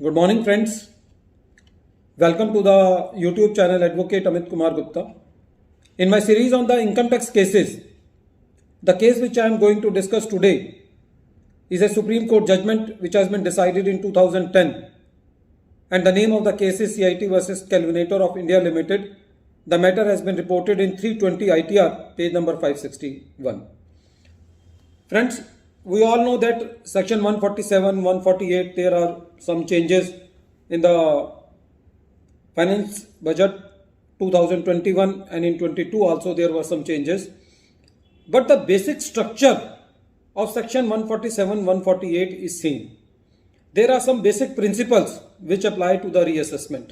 Good morning, friends. Welcome to the YouTube channel Advocate Amit Kumar Gupta. In my series on the income tax cases, the case which I am going to discuss today is a Supreme Court judgment which has been decided in 2010, and the name of the case is CIT versus Kelvinator of India Limited. The matter has been reported in 320 ITR, page number 561. Friends, we all know that section 147, 148, there are some changes in the finance budget 2021, and in 22 also there were some changes. But the basic structure of section 147, 148 is same. There are some basic principles which apply to the reassessment.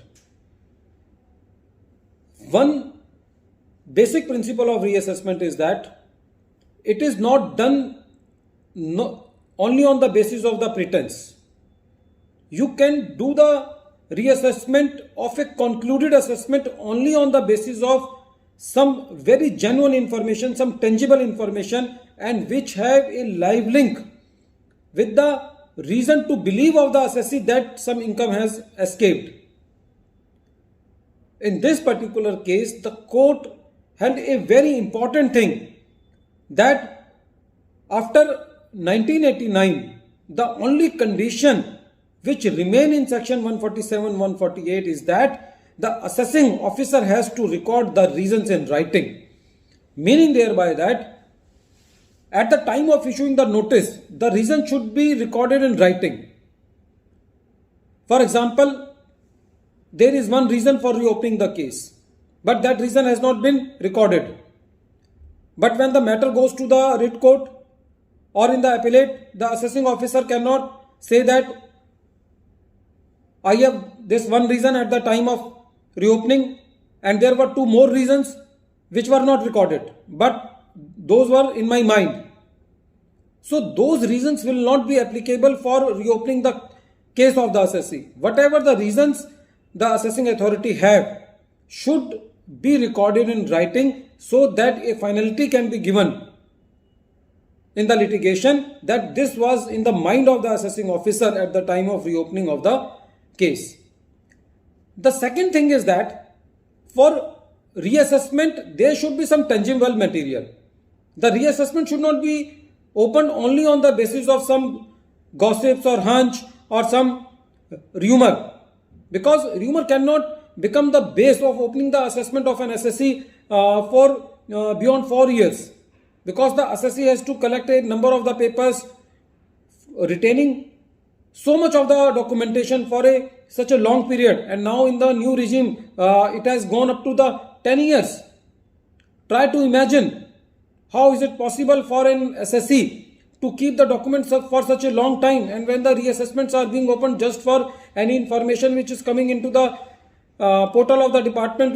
One basic principle of reassessment is that it is not done only on the basis of the pretense. You can do the reassessment of a concluded assessment only on the basis of some very genuine information, some tangible information, and which have a live link with the reason to believe of the assessee that some income has escaped. In this particular case, the court held a very important thing, that after 1989, the only condition which remain in section 147, 148 is that the assessing officer has to record the reasons in writing, meaning thereby that at the time of issuing the notice, the reason should be recorded in writing. For example, there is one reason for reopening the case, but that reason has not been recorded. But when the matter goes to the writ court or in the appellate, the assessing officer cannot say that I have this one reason at the time of reopening and there were two more reasons which were not recorded, but those were in my mind. So those reasons will not be applicable for reopening the case of the assessee. Whatever the reasons the assessing authority have should be recorded in writing so that a finality can be given in the litigation that this was in the mind of the assessing officer at the time of reopening of the case. The second thing is that for reassessment, there should be some tangible material. The reassessment should not be opened only on the basis of some gossips or hunch or some rumor, because rumor cannot become the base of opening the assessment of an assessee for beyond 4 years, because the assessee has to collect a number of the papers retaining so much of the documentation for such a long period, and now in the new regime it has gone up to the 10 years. Try to imagine how is it possible for an assessee to keep the documents for such a long time, and when the reassessments are being opened just for any information which is coming into the portal of the department,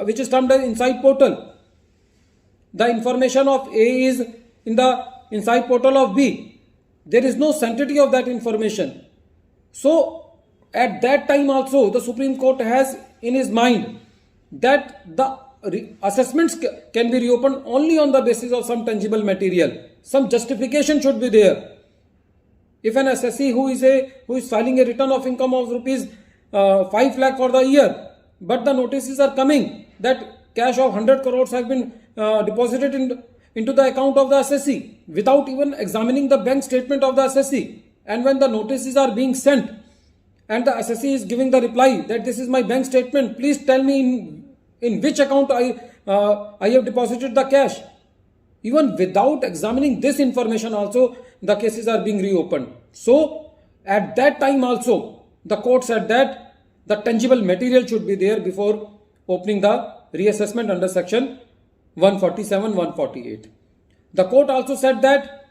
which is termed as inside portal. The information of A is in the inside portal of B. There is no sanctity of that information. So at that time also the Supreme Court has in his mind that the assessments can be reopened only on the basis of some tangible material. Some justification should be there. If an assessee who is filing a return of income of rupees 5 lakh for the year, but the notices are coming that cash of 100 crores has been deposited into the account of the assessee without even examining the bank statement of the assessee, and when the notices are being sent and the assessee is giving the reply that this is my bank statement, please tell me in which account I have deposited the cash. Even without examining this information also, the cases are being reopened. So at that time also the court said that the tangible material should be there before opening the reassessment under section 147, 148. The court also said that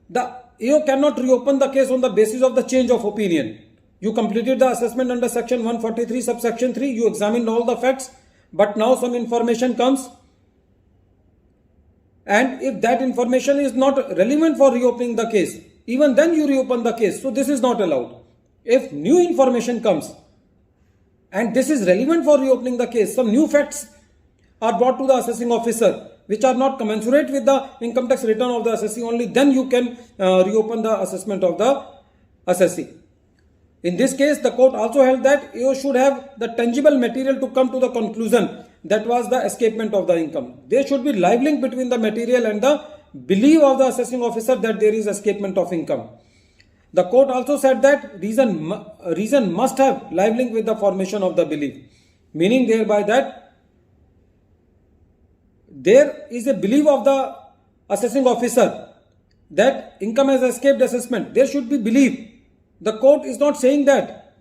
the AO cannot reopen the case on the basis of the change of opinion. You completed the assessment under section 143, subsection 3, you examined all the facts, but now some information comes, and if that information is not relevant for reopening the case, even then you reopen the case. So this is not allowed. If new information comes and this is relevant for reopening the case, some new facts are brought to the assessing officer which are not commensurate with the income tax return of the assessee, only then you can reopen the assessment of the assessee. In this case, the court also held that you should have the tangible material to come to the conclusion that was the escapement of the income. There should be live link between the material and the belief of the assessing officer that there is escapement of income. The court also said that reason must have live link with the formation of the belief, meaning thereby that there is a belief of the assessing officer that income has escaped assessment. There should be belief. The court is not saying that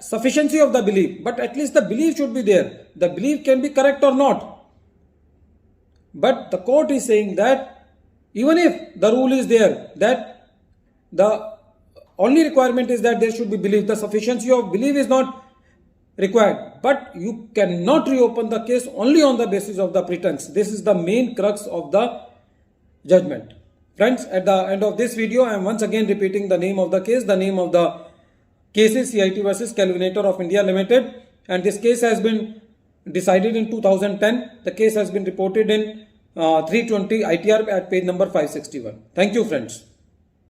sufficiency of the belief, but at least the belief should be there. The belief can be correct or not. But the court is saying that even if the rule is there that the only requirement is that there should be belief, the sufficiency of belief is not required. But you cannot reopen the case only on the basis of the pretense. This is the main crux of the judgment. Friends, at the end of this video, I am once again repeating the name of the case. The name of the case is CIT versus Kelvinator of India Limited, and this case has been decided in 2010. The case has been reported in 320 ITR at page number 561. Thank you, friends.